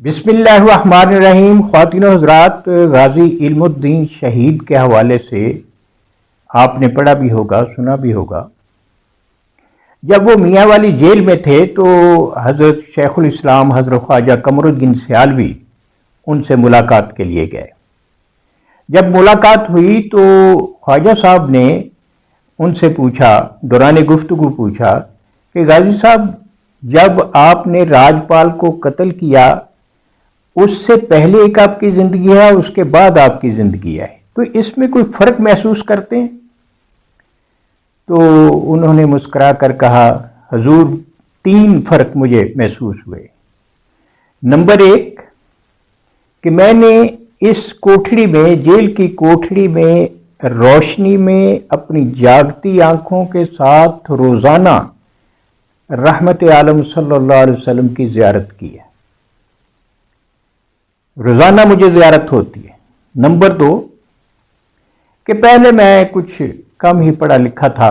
بسم اللہ الرحمن الرحیم۔ خواتین و حضرات، غازی علم الدین شہید کے حوالے سے آپ نے پڑھا بھی ہوگا، سنا بھی ہوگا۔ جب وہ میاں والی جیل میں تھے تو حضرت شیخ الاسلام حضرت خواجہ قمر الدین سیالوی ان سے ملاقات کے لیے گئے۔ جب ملاقات ہوئی تو خواجہ صاحب نے ان سے پوچھا، دوران گفتگو پوچھا کہ غازی صاحب، جب آپ نے راجپال کو قتل کیا اس سے پہلے ایک آپ کی زندگی ہے، اس کے بعد آپ کی زندگی ہے، تو اس میں کوئی فرق محسوس کرتے ہیں؟ تو انہوں نے مسکرا کر کہا، حضور 3 فرق مجھے محسوس ہوئے۔ نمبر 1 کہ میں نے اس کوٹھڑی میں، جیل کی کوٹھڑی میں روشنی میں اپنی جاگتی آنکھوں کے ساتھ روزانہ رحمت عالم صلی اللہ علیہ وسلم کی زیارت کی ہے، روزانہ مجھے زیارت ہوتی ہے۔ نمبر 2 کہ پہلے میں کچھ کم ہی پڑھا لکھا تھا،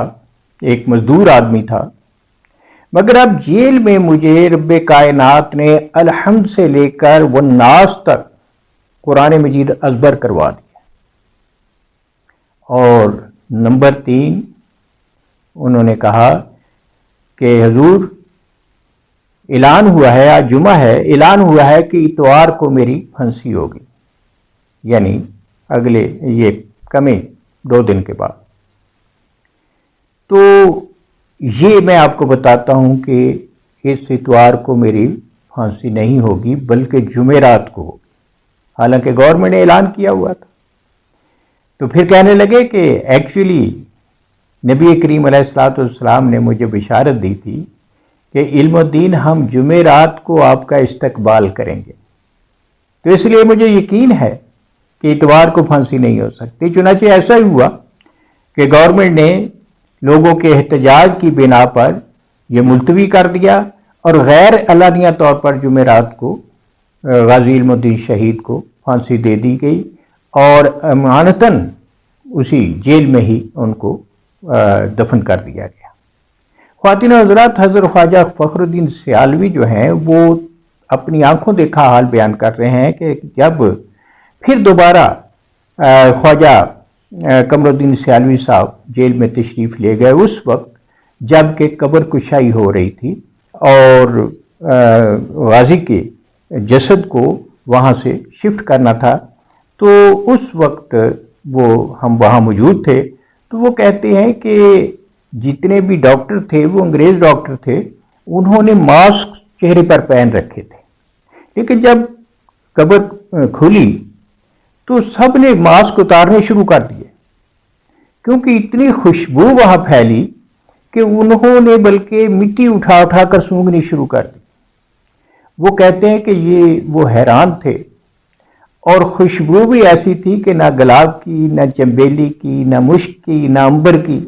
ایک مزدور آدمی تھا، مگر اب جیل میں مجھے رب کائنات نے الحمد سے لے کر والناس تک قرآن مجید ازبر کروا دیا۔ اور نمبر 3 انہوں نے کہا کہ حضور اعلان ہوا ہے، آج جمعہ ہے، اعلان ہوا ہے کہ اتوار کو میری پھانسی ہوگی، یعنی اگلے یہ کمیں 2 دن کے بعد۔ تو یہ میں آپ کو بتاتا ہوں کہ اس اتوار کو میری پھانسی نہیں ہوگی بلکہ جمعرات کو ہوگی، حالانکہ گورنمنٹ نے اعلان کیا ہوا تھا۔ تو پھر کہنے لگے کہ ایکچولی نبی کریم علیہ الصلوۃ والسلام نے مجھے بشارت دی تھی کہ علم الدین ہم جمعرات کو آپ کا استقبال کریں گے، تو اس لیے مجھے یقین ہے کہ اتوار کو پھانسی نہیں ہو سکتی۔ چنانچہ ایسا ہی ہوا کہ گورنمنٹ نے لوگوں کے احتجاج کی بنا پر یہ ملتوی کر دیا اور غیر اعلانیہ طور پر جمعرات کو غازی علم الدین شہید کو پھانسی دے دی گئی اور امانتاً اسی جیل میں ہی ان کو دفن کر دیا گیا۔ خواتین و حضرات، حضرت خواجہ فخر الدین سیالوی جو ہیں وہ اپنی آنکھوں دیکھا حال بیان کر رہے ہیں کہ جب پھر دوبارہ خواجہ قمر الدین سیالوی صاحب جیل میں تشریف لے گئے، اس وقت جب کہ قبر کشائی ہو رہی تھی اور غازی کے جسد کو وہاں سے شفٹ کرنا تھا، تو اس وقت ہم وہاں موجود تھے، تو وہ کہتے ہیں کہ جتنے بھی ڈاکٹر تھے وہ انگریز ڈاکٹر تھے، انہوں نے ماسک چہرے پر پہن رکھے تھے، لیکن جب قبر کھلی تو سب نے ماسک اتارنے شروع کر دیے، کیونکہ اتنی خوشبو وہاں پھیلی کہ انہوں نے بلکہ مٹی اٹھا اٹھا کر سونگھنی شروع کر دی۔ وہ کہتے ہیں کہ وہ حیران تھے، اور خوشبو بھی ایسی تھی کہ نہ گلاب کی، نہ چنبیلی کی، نہ مشک کی، نہ عنبر کی،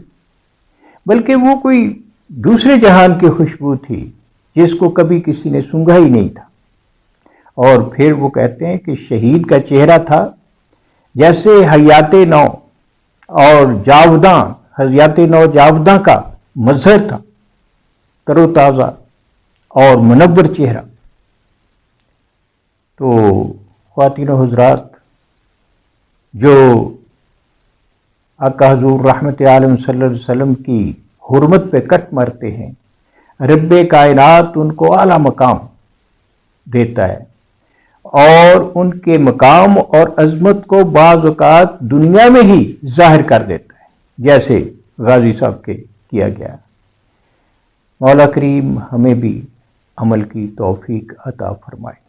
بلکہ وہ کوئی دوسرے جہان کی خوشبو تھی جس کو کبھی کسی نے سونگھا ہی نہیں تھا۔ اور پھر وہ کہتے ہیں کہ شہید کا چہرہ تھا جیسے حیات نو اور جاوداں، حیات نو جاوداں کا مظہر تھا، تر و تازہ اور منور چہرہ۔ تو خواتین و حضرات، جو آقا حضور رحمت عالم صلی اللہ علیہ وسلم کی حرمت پہ کٹ مرتے ہیں، رب کائنات ان کو اعلیٰ مقام دیتا ہے اور ان کے مقام اور عظمت کو بعض اوقات دنیا میں ہی ظاہر کر دیتا ہے، جیسے غازی صاحب کے کیا گیا۔ مولا کریم ہمیں بھی عمل کی توفیق عطا فرمائے۔